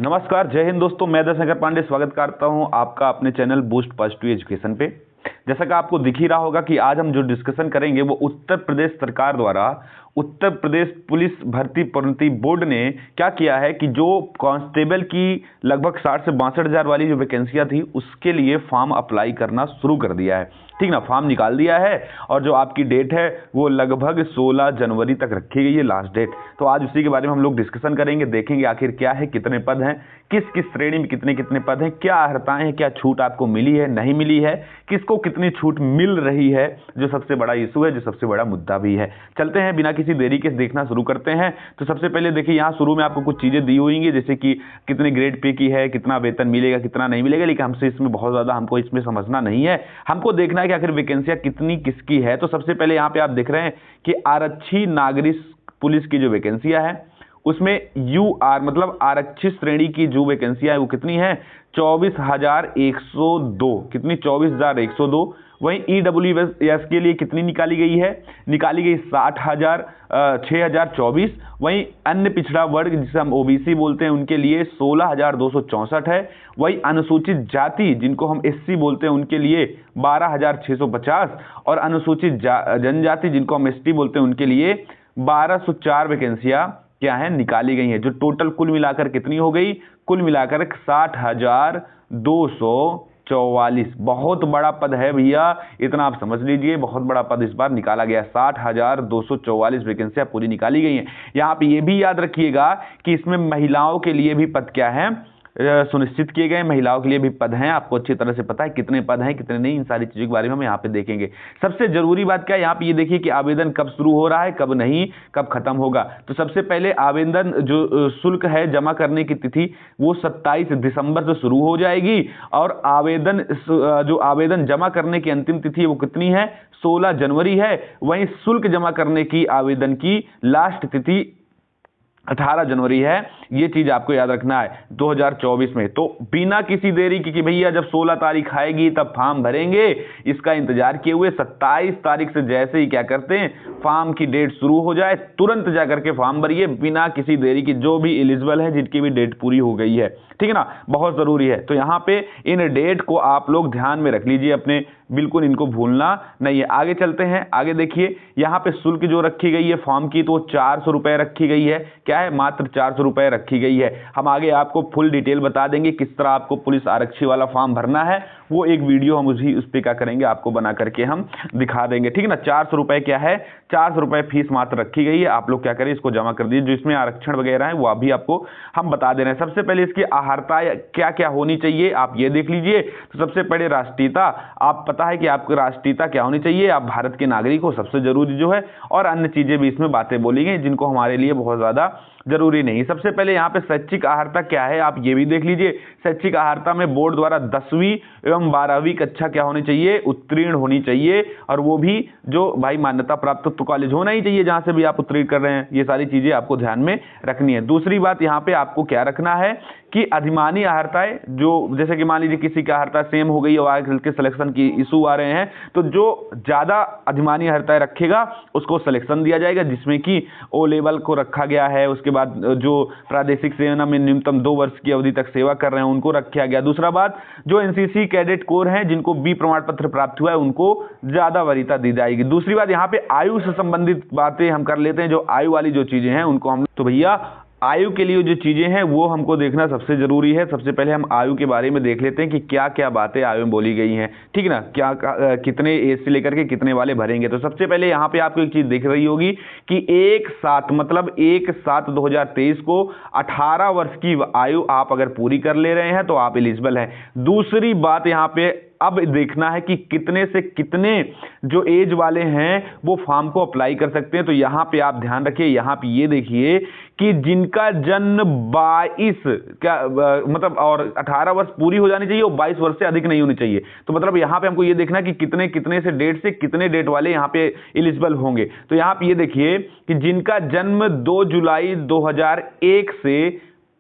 नमस्कार, जय हिंद दोस्तों। मैं दर्शंकर पांडे स्वागत करता हूं आपका अपने चैनल बूस्ट पॉजिटिव एजुकेशन पे। जैसा कि आपको दिख ही रहा होगा कि आज हम जो डिस्कशन करेंगे वो उत्तर प्रदेश सरकार द्वारा उत्तर प्रदेश पुलिस भर्ती प्रोन्नति बोर्ड ने क्या किया है कि जो कांस्टेबल की लगभग 60 से 62 हज़ार वाली जो वैकेंसियां थी उसके लिए फॉर्म अप्लाई करना शुरू कर दिया है। ठीक ना, फॉर्म निकाल दिया है और जो आपकी डेट है वो लगभग 16 जनवरी तक रखी गई है लास्ट डेट। तो आज उसी के बारे में हम लोग डिस्कशन करेंगे, देखेंगे आखिर क्या है, कितने पद हैं, किस किस श्रेणी में कितने कितने पद हैं, क्या अर्हताएं हैं, क्या छूट आपको मिली है नहीं मिली है, किसको कितनी छूट मिल रही है, जो सबसे बड़ा इशू है, जो सबसे बड़ा मुद्दा भी है। चलते हैं, बिना किसी देरी के देखना शुरू करते हैं। तो सबसे पहले देखिए, यहाँ शुरू में आपको कुछ चीजें दी हुई हैं, जैसे कि कितने ग्रेड पे की है, कितना वेतन मिलेगा, कितना नहीं मिलेगा, लेकिन हमसे इसमें बहुत ज्यादा हमको इसमें समझना नहीं है। हमको देखना है कि आखिर वैकेंसियां कितनी किसकी है। तो सबसे पहले यहाँ पे आप देख रहे हैं कि आरक्षी नागरिक पुलिस की जो वैकेंसियां है उसमें यूआर मतलब आरक्षित श्रेणी की जो वैकेंसियां है वो कितनी है, 24,102। कितनी? 24,102। वहीं ईडब्ल्यूएस के लिए कितनी निकाली गई है? निकाली गई 6,024। वहीं अन्य पिछड़ा वर्ग जिसे हम ओबीसी बोलते हैं उनके लिए 16,264 है। वहीं अनुसूचित जाति जिनको हम एससी बोलते हैं उनके लिए 12,650 और अनुसूचित जनजाति जिनको हम एसटी बोलते हैं उनके लिए 1,204 वैकेंसियां क्या है निकाली गई है। जो टोटल कुल मिलाकर कितनी हो गई? कुल मिलाकर 60,244। बहुत बड़ा पद है भैया, इतना आप समझ लीजिए, बहुत बड़ा पद इस बार निकाला गया। 60,244 वैकेंसियां पूरी निकाली गई हैं। यहां पे ये भी याद रखिएगा कि इसमें महिलाओं के लिए भी पद क्या है सुनिश्चित किए गए। महिलाओं के लिए भी पद हैं, आपको अच्छी तरह से पता है कितने पद हैं कितने नहीं, इन सारी चीजों के बारे में हम यहाँ पे देखेंगे। सबसे जरूरी बात क्या है, यहाँ पे ये देखिए कि आवेदन कब शुरू हो रहा है, कब नहीं, कब खत्म होगा। तो सबसे पहले आवेदन जो शुल्क है जमा करने की तिथि वो 27 दिसंबर से शुरू हो जाएगी और आवेदन जमा करने की अंतिम तिथि वो कितनी है? 16 जनवरी है। वहीं शुल्क जमा करने की आवेदन की लास्ट तिथि 18 जनवरी है। ये चीज आपको याद रखना है 2024 में। तो बिना किसी देरी की कि भैया जब 16 तारीख आएगी तब फॉर्म भरेंगे, इसका इंतजार किए हुए 27 तारीख से जैसे ही क्या करते हैं फॉर्म की डेट शुरू हो जाए तुरंत जाकर के फॉर्म भरिए बिना किसी देरी की। जो भी एलिजिबल है जिनकी भी डेट पूरी हो गई है, ठीक है ना, बहुत जरूरी है। तो यहाँ पे इन डेट को आप लोग ध्यान में रख लीजिए अपने, बिल्कुल इनको भूलना नहीं है। आगे चलते हैं, आगे देखिए यहाँ पे शुल्क जो रखी गई है फॉर्म की तो 400 रुपए रखी गई है। क्या है? मात्र 400 रुपए रखी गई है। हम आगे आपको फुल डिटेल बता देंगे किस तरह आपको पुलिस आरक्षी वाला फॉर्म भरना है, वो एक वीडियो हम उस पे क्या करेंगे आपको बना करके हम दिखा देंगे, ठीक है ना। 400 रुपए क्या है, 400 रुपए फीस मात्र रखी गई है। आप लोग क्या करें, इसको जमा कर दीजिए। जो इसमें आरक्षण वगैरह है वो अभी आपको हम बता दे रहे हैं। सबसे पहले इसकी आहारता क्या क्या होनी चाहिए आप ये देख लीजिए। तो सबसे पहले राष्ट्रीयता, आप पता है कि आपको राष्ट्रीयता क्या होनी चाहिए, आप भारत के नागरिक हो, सबसे जरूरी जो है, और अन्य चीजें भी इसमें बातें बोली गई जिनको हमारे लिए बहुत ज्यादा जरूरी नहीं। सबसे पहले यहाँ पे शैक्षिक आहारता क्या है आप ये भी देख लीजिए। शैक्षिक आहारता में बोर्ड द्वारा 10वीं एवं 12वीं कक्षा क्या होनी चाहिए, उत्तीर्ण होनी चाहिए, और वो भी जो भाई मान्यता प्राप्त तो कॉलेज होना ही चाहिए जहां से भी आप उत्तीर्ण कर रहे हैं। ये सारी चीजें आपको ध्यान में रखनी है। दूसरी बात यहाँ पे आपको क्या रखना है कि अधिमानी आहारताएं, जो जैसे कि मान लीजिए किसी की आहारता सेम हो गई और आगे चल के सिलेक्शन की इशू आ रहे हैं, तो जो ज्यादा अधिमानी आहारताएं रखेगा उसको सिलेक्शन दिया जाएगा, जिसमें कि ओ लेवल को रखा गया है। उसके बाद जो प्रादेशिक सेना में न्यूनतम 2 वर्ष की अवधि तक सेवा कर रहे हैं उनको रखा गया। दूसरा बात, जो एनसीसी कैडेट कोर हैं जिनको बी प्रमाण पत्र प्राप्त हुआ है उनको ज्यादा वरीयता दी जाएगी। दूसरी बात, यहाँ पे आयु से संबंधित बातें हम कर लेते हैं। जो आयु वाली जो चीजें हैं उनको हम, तो भैया आयु के लिए जो चीजें हैं वो हमको देखना सबसे जरूरी है। सबसे पहले हम आयु के बारे में देख लेते हैं कि क्या क्या बातें आयु में बोली गई हैं, ठीक है ना, क्या कितने एज से लेकर के कितने वाले भरेंगे। तो सबसे पहले यहाँ पे आपको एक चीज दिख रही होगी कि 1/7/2023 को 18 वर्ष की आयु आप अगर पूरी कर ले रहे हैं तो आप एलिजिबल हैं। दूसरी बात यहाँ पे अब देखना है कि कितने से कितने जो एज वाले हैं वो फॉर्म को अप्लाई कर सकते हैं। तो यहां पे आप ध्यान रखिए, यहां पे ये देखिए कि जिनका जन्म 22 मतलब और 18 वर्ष पूरी हो जानी चाहिए और 22 वर्ष से अधिक नहीं होनी चाहिए। तो मतलब यहां पे हमको ये देखना है कि कितने कितने से डेट से कितने डेट वाले यहां पे एलिजिबल होंगे। तो यहां पे ये देखिए कि जिनका जन्म 2 जुलाई 2001 से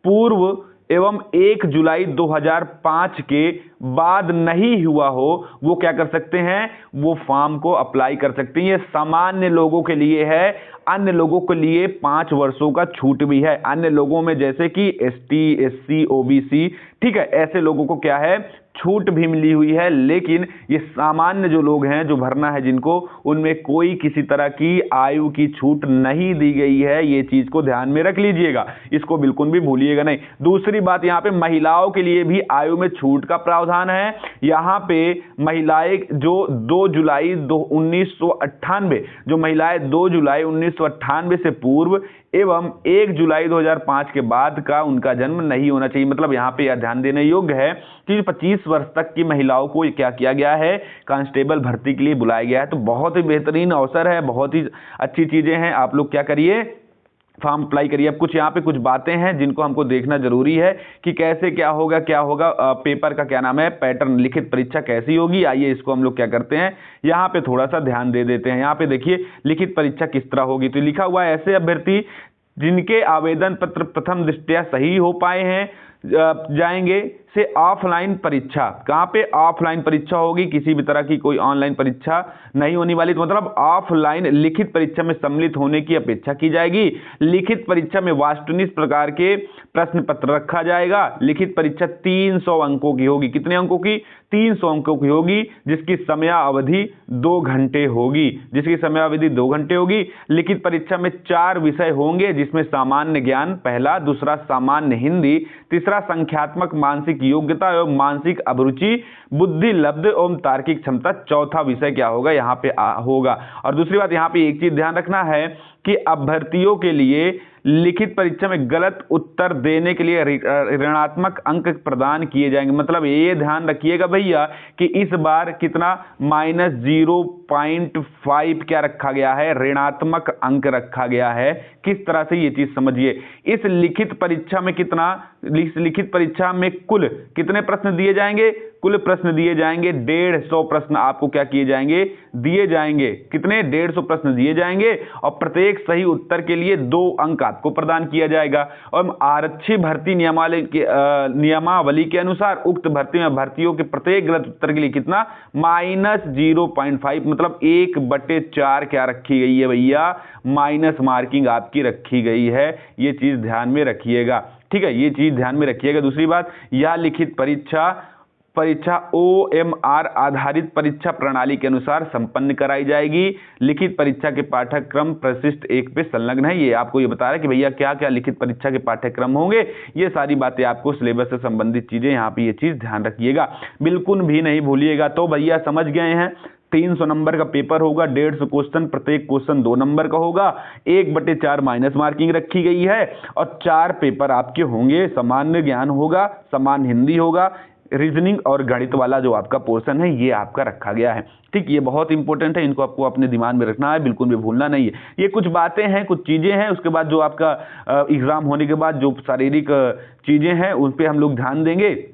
पूर्व एवं 1 जुलाई 2005 के बाद नहीं हुआ हो, वो क्या कर सकते हैं, वो फॉर्म को अप्लाई कर सकते हैं। ये सामान्य लोगों के लिए है, अन्य लोगों के लिए 5 वर्षों का छूट भी है। अन्य लोगों में जैसे कि एसटी, एससी, ओबीसी, ठीक है, ऐसे लोगों को क्या है, छूट भी मिली हुई है। लेकिन ये सामान्य जो लोग हैं, जो भरना है जिनको, उनमें कोई किसी तरह की आयु की छूट नहीं दी गई है। ये चीज को ध्यान में रख लीजिएगा, इसको बिल्कुल भी भूलिएगा नहीं। दूसरी बात, यहां पे महिलाओं के लिए भी आयु में छूट का प्रावधान है। यहां पे महिलाएं जो 2 जुलाई 1998, जो महिलाएं 2 जुलाई 1998 से पूर्व एवं 1 जुलाई 2005 के बाद का उनका जन्म नहीं होना चाहिए। मतलब यहां पे यह ध्यान देने योग्य है कि 25 वर्ष तक की महिलाओं को क्या किया गया है, कांस्टेबल भर्ती के लिए बुलाया गया है। तो बहुत ही बेहतरीन अवसर है, बहुत ही अच्छी चीजें हैं। आप लोग क्या करिए, फॉर्म अप्लाई करिए। अब कुछ यहाँ पे कुछ बातें हैं जिनको हमको देखना जरूरी है कि कैसे क्या होगा, पेपर का क्या नाम है, पैटर्न, लिखित परीक्षा कैसी होगी। आइए इसको हम लोग क्या करते हैं, यहाँ पे थोड़ा सा ध्यान दे देते हैं। यहाँ पे देखिए लिखित परीक्षा किस तरह होगी। तो लिखा हुआ है, ऐसे अभ्यर्थी जिनके आवेदन पत्र प्रथम दृष्टया सही हो पाए हैं जाएंगे से ऑफलाइन परीक्षा, कहाँ पे ऑफलाइन परीक्षा होगी, किसी भी तरह की कोई ऑनलाइन परीक्षा नहीं होने वाली। तो मतलब ऑफलाइन लिखित परीक्षा में सम्मिलित होने की अपेक्षा की जाएगी। लिखित परीक्षा में वास्तुनिष्ठ प्रकार के प्रश्न पत्र रखा जाएगा। लिखित परीक्षा 300 अंकों की होगी। कितने अंकों की, 300 अंकों की होगी, जिसकी समयावधि 2 घंटे होगी। जिसकी समयावधि 2 घंटे होगी। लिखित परीक्षा में 4 विषय होंगे, जिसमें सामान्य ज्ञान पहला, दूसरा सामान्य हिंदी, तीसरा संख्यात्मक मानसिक योग्यता एवं मानसिक अभिरुचि, बुद्धि लब्ध एवं तार्किक क्षमता, चौथा विषय क्या होगा, यहाँ पे होगा। और दूसरी बात, यहाँ पे एक चीज ध्यान रखना है कि अभ्यर्थियों के लिए लिखित परीक्षा में गलत उत्तर देने के लिए ऋणात्मक अंक प्रदान किए जाएंगे। मतलब ये ध्यान रखिएगा भैया कि इस बार कितना, -0.5 क्या रखा गया है, ऋणात्मक अंक रखा गया है। किस तरह से, ये चीज समझिए। इस लिखित परीक्षा में कितना, लिखित परीक्षा में कुल कितने प्रश्न दिए जाएंगे, कुल प्रश्न दिए जाएंगे 150 प्रश्न आपको क्या किए जाएंगे, दिए जाएंगे। कितने, 150 प्रश्न दिए जाएंगे और प्रत्येक सही उत्तर के लिए 2 अंक आपको प्रदान किया जाएगा। और आरक्षी भर्ती नियमावली के अनुसार उक्त भर्ती में भर्तियों के प्रत्येक गलत उत्तर के लिए कितना, -0.5, मतलब 1/4 क्या रखी गई है भैया, माइनस मार्किंग आपकी रखी गई है। ये चीज ध्यान में रखिएगा, ठीक है, ये चीज ध्यान में रखिएगा। दूसरी बात, यह लिखित परीक्षा OMR आधारित परीक्षा प्रणाली के अनुसार संपन्न कराई जाएगी। लिखित परीक्षा के पाठ्यक्रम प्रशिष्ट 1 पे संलग्न है। ये आपको ये बता रहा है कि भैया क्या क्या लिखित परीक्षा के पाठ्यक्रम होंगे। ये सारी बातें आपको सिलेबस से संबंधित चीजें, यहाँ पे ये चीज ध्यान रखिएगा, बिल्कुल भी नहीं भूलिएगा। तो भैया समझ गए हैं, 300 नंबर का पेपर होगा, 150 क्वेश्चन, प्रत्येक क्वेश्चन 2 नंबर का होगा, 1/4 माइनस मार्किंग रखी गई है और 4 पेपर आपके होंगे। सामान्य ज्ञान होगा, सामान्य हिंदी होगा, रीजनिंग और गणित वाला जो आपका पोर्शन है ये आपका रखा गया है। ठीक, ये बहुत इंपॉर्टेंट है, इनको आपको अपने दिमाग में रखना है, बिल्कुल भी भूलना नहीं है। ये कुछ बातें हैं, कुछ चीजें हैं। उसके बाद जो आपका एग्जाम होने के बाद जो शारीरिक चीजें हैं उन पे हम लोग ध्यान देंगे।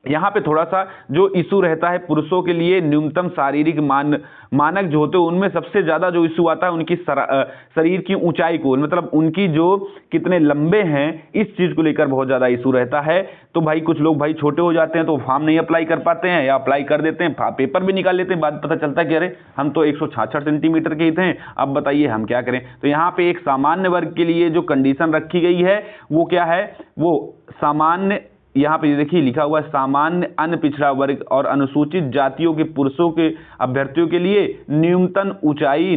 यहाँ पे थोड़ा सा जो इशू रहता है, पुरुषों के लिए न्यूनतम शारीरिक मानक जो होते हैं उनमें सबसे ज्यादा जो इशू आता है उनकी शरीर की ऊंचाई को, मतलब उनकी जो कितने लंबे हैं, इस चीज को लेकर बहुत ज्यादा इशू रहता है। तो भाई कुछ लोग भाई छोटे हो जाते हैं तो फॉर्म नहीं अप्लाई कर पाते हैं, या अप्लाई कर देते हैं, पेपर भी निकाल लेते हैं, बाद पता चलता है कि अरे हम तो 166 सेंटीमीटर के ही थे, अब बताइए हम क्या करें। तो यहाँ पे एक सामान्य वर्ग के लिए जो कंडीशन रखी गई है वो क्या है, वो सामान्य, यहाँ पे देखिए लिखा हुआ है, सामान्य, अन्य पिछड़ा वर्ग और अनुसूचित जातियों के पुरुषों के अभ्यर्थियों के लिए न्यूनतम ऊंचाई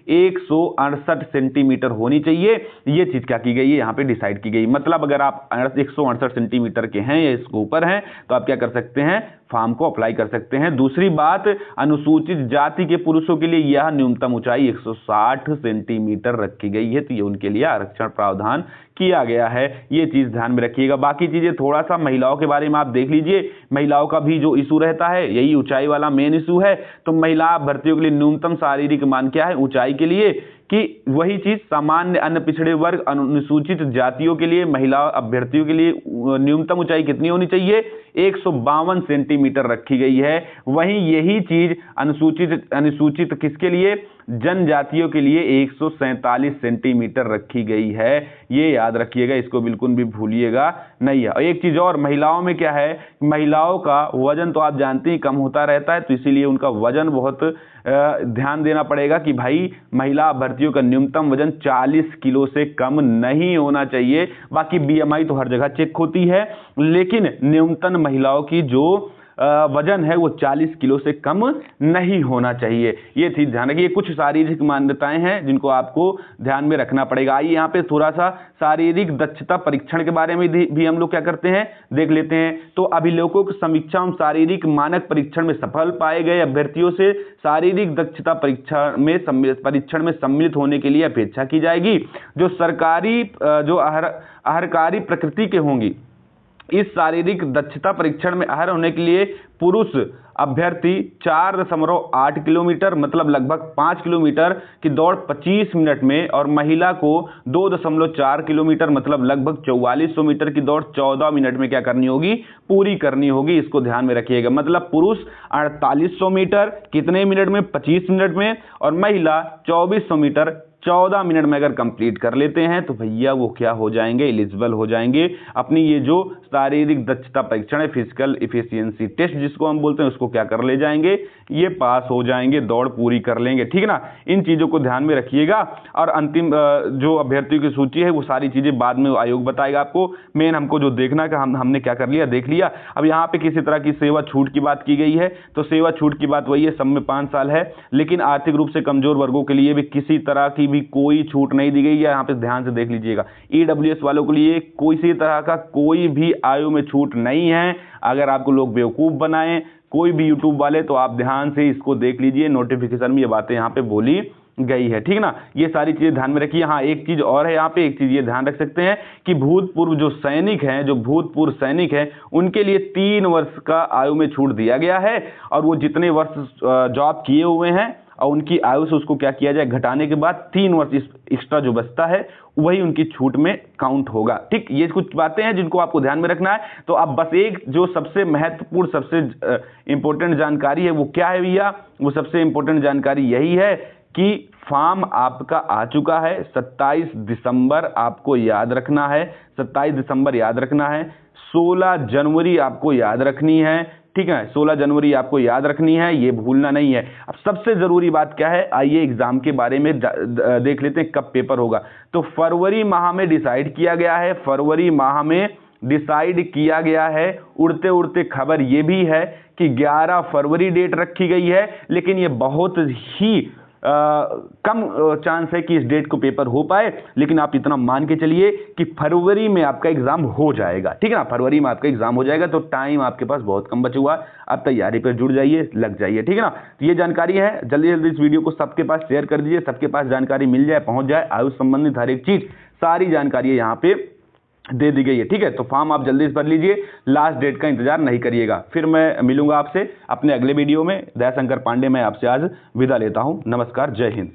168 सेंटीमीटर होनी चाहिए। ये चीज क्या की गई है, यहाँ पे डिसाइड की गई। मतलब अगर आप 168 सेंटीमीटर के हैं या इसके ऊपर हैं तो आप क्या कर सकते हैं, फॉर्म को अप्लाई कर सकते हैं। दूसरी बात, अनुसूचित जाति के पुरुषों के लिए यह न्यूनतम ऊंचाई 160 सेंटीमीटर रखी गई है, तो ये उनके लिए आरक्षण प्रावधान किया गया है। ये चीज ध्यान में रखिएगा। बाकी चीजें थोड़ा सा महिलाओं के बारे में आप देख लीजिए। महिलाओं का भी जो इशू रहता है यही ऊंचाई वाला मेन इशू है। तो महिला भर्तियों के लिए न्यूनतम शारीरिक मान क्या है ऊंचाई के लिए, कि वही चीज सामान्य, अन्य पिछड़े वर्ग, अनुसूचित जातियों के लिए महिला अभ्यर्थियों के लिए न्यूनतम ऊंचाई कितनी होनी चाहिए, 152 सेंटीमीटर रखी गई है। वहीं यही चीज अनुसूचित किसके लिए, जनजातियों के लिए 147 सेंटीमीटर रखी गई है। ये याद रखिएगा, इसको बिल्कुल भी भूलिएगा नहीं है। और एक चीज और, महिलाओं में क्या है, महिलाओं का वजन तो आप जानते ही कम होता रहता है, तो इसीलिए उनका वजन बहुत ध्यान देना पड़ेगा कि भाई महिला अभ्यर्थियों का न्यूनतम वजन 40 किलो से कम नहीं होना चाहिए। बाकी बीएमआई तो हर जगह चेक होती है, लेकिन न्यूनतम महिलाओं की जो वजन है वो 40 किलो से कम नहीं होना चाहिए। ये चीज ध्यान रखिए। कुछ शारीरिक मान्यताएं हैं जिनको आपको ध्यान में रखना पड़ेगा। आइए यहाँ पे थोड़ा सा शारीरिक दक्षता परीक्षण के बारे में भी हम लोग क्या करते हैं, देख लेते हैं। तो अभिलेखों की समीक्षा एवं शारीरिक मानक परीक्षण में सफल पाए गए अभ्यर्थियों से शारीरिक दक्षता परीक्षण में सम्मिलित होने के लिए अपेक्षा की जाएगी। जो सरकारी जो अहरकारी प्रकृति के होंगी, इस शारीरिक दक्षता परीक्षण में अहर होने के लिए पुरुष अभ्यर्थी 4.8 किलोमीटर मतलब लगभग 5 किलोमीटर की दौड़ 25 मिनट में, और महिला को 2.4 किलोमीटर मतलब लगभग 4400 मीटर की दौड़ 14 मिनट में क्या करनी होगी, पूरी करनी होगी। इसको ध्यान में रखिएगा। मतलब पुरुष 4800 मीटर कितने मिनट में, 25 मिनट में, और महिला 2400 मीटर 14 मिनट में अगर कंप्लीट कर लेते हैं तो भैया वो क्या हो जाएंगे, एलिजिबल हो जाएंगे। अपनी ये जो शारीरिक दक्षता परीक्षण है, फिजिकल इफिशियंसी टेस्ट जिसको हम बोलते हैं, उसको क्या कर ले जाएंगे, ये पास हो जाएंगे, दौड़ पूरी कर लेंगे। ठीक है ना, इन चीजों को ध्यान में रखिएगा। और अंतिम जो अभ्यर्थियों की सूची है वो सारी चीजें बाद में आयोग बताएगा आपको। मेन हमको जो देखना है कि हमने क्या कर लिया, देख लिया। अब यहाँ पे किसी तरह की सेवा छूट की बात की गई है, तो सेवा छूट की बात वही है, सब में 5 साल है, लेकिन आर्थिक रूप से कमजोर वर्गों के लिए भी किसी तरह की भी कोई छूट नहीं दी गई है। यहाँ पे ध्यान से देख लीजिएगा, ईडब्ल्यूएस वालों के लिए किसी तरह का कोई भी आयु में छूट नहीं है। अगर आपको लोग बेवकूफ बनाएं कोई भी यूट्यूब वाले, तो आप ध्यान से इसको देख लीजिए, नोटिफिकेशन में ये बातें यहाँ पे बोली गई है। ठीक है ना, ये सारी चीजें ध्यान में रखिए। हाँ, एक चीज और है यहाँ पे, एक चीज ये ध्यान रख सकते हैं कि भूतपूर्व जो सैनिक हैं, जो भूतपूर्व सैनिक हैं, उनके लिए 3 वर्ष का आयु में छूट दिया गया है। और वो जितने वर्ष जॉब किए हुए हैं और उनकी आयु से उसको क्या किया जाए, घटाने के बाद 3 वर्ष एक्स्ट्रा जो बचता है वही उनकी छूट में काउंट होगा। ठीक, ये कुछ बातें हैं जिनको आपको ध्यान में रखना है। तो अब बस एक जो सबसे महत्वपूर्ण, सबसे इंपॉर्टेंट जानकारी है वो क्या है भैया, वो सबसे इंपॉर्टेंट जानकारी यही है कि फॉर्म आपका आ चुका है। 27 दिसंबर आपको याद रखना है, 27 दिसंबर याद रखना है। 16 जनवरी आपको याद रखनी है। ठीक है, 16 जनवरी आपको याद रखनी है, ये भूलना नहीं है। अब सबसे जरूरी बात क्या है, आइए एग्जाम के बारे में देख लेते हैं कब पेपर होगा। तो फरवरी माह में डिसाइड किया गया है, फरवरी माह में डिसाइड किया गया है। उड़ते उड़ते खबर ये भी है कि 11 फरवरी डेट रखी गई है, लेकिन ये बहुत ही कम चांस है कि इस डेट को पेपर हो पाए, लेकिन आप इतना मान के चलिए कि फरवरी में आपका एग्जाम हो जाएगा। ठीक है ना, फरवरी में आपका एग्जाम हो जाएगा, तो टाइम आपके पास बहुत कम बचा हुआ है। आप तैयारी पर जुड़ जाइए, लग जाइए। ठीक है ना, तो ये जानकारी है, जल्दी जल्दी इस वीडियो को सबके पास शेयर कर दीजिए, सबके पास जानकारी मिल जाए, पहुंच जाए। आयुष संबंधित हर एक चीज, सारी जानकारी यहाँ पे दे दी गई है। ठीक है, तो फॉर्म आप जल्दी से भर लीजिए, लास्ट डेट का इंतजार नहीं करिएगा। फिर मैं मिलूंगा आपसे अपने अगले वीडियो में। दयाशंकर पांडे मैं आपसे आज विदा लेता हूं। नमस्कार, जय हिंद।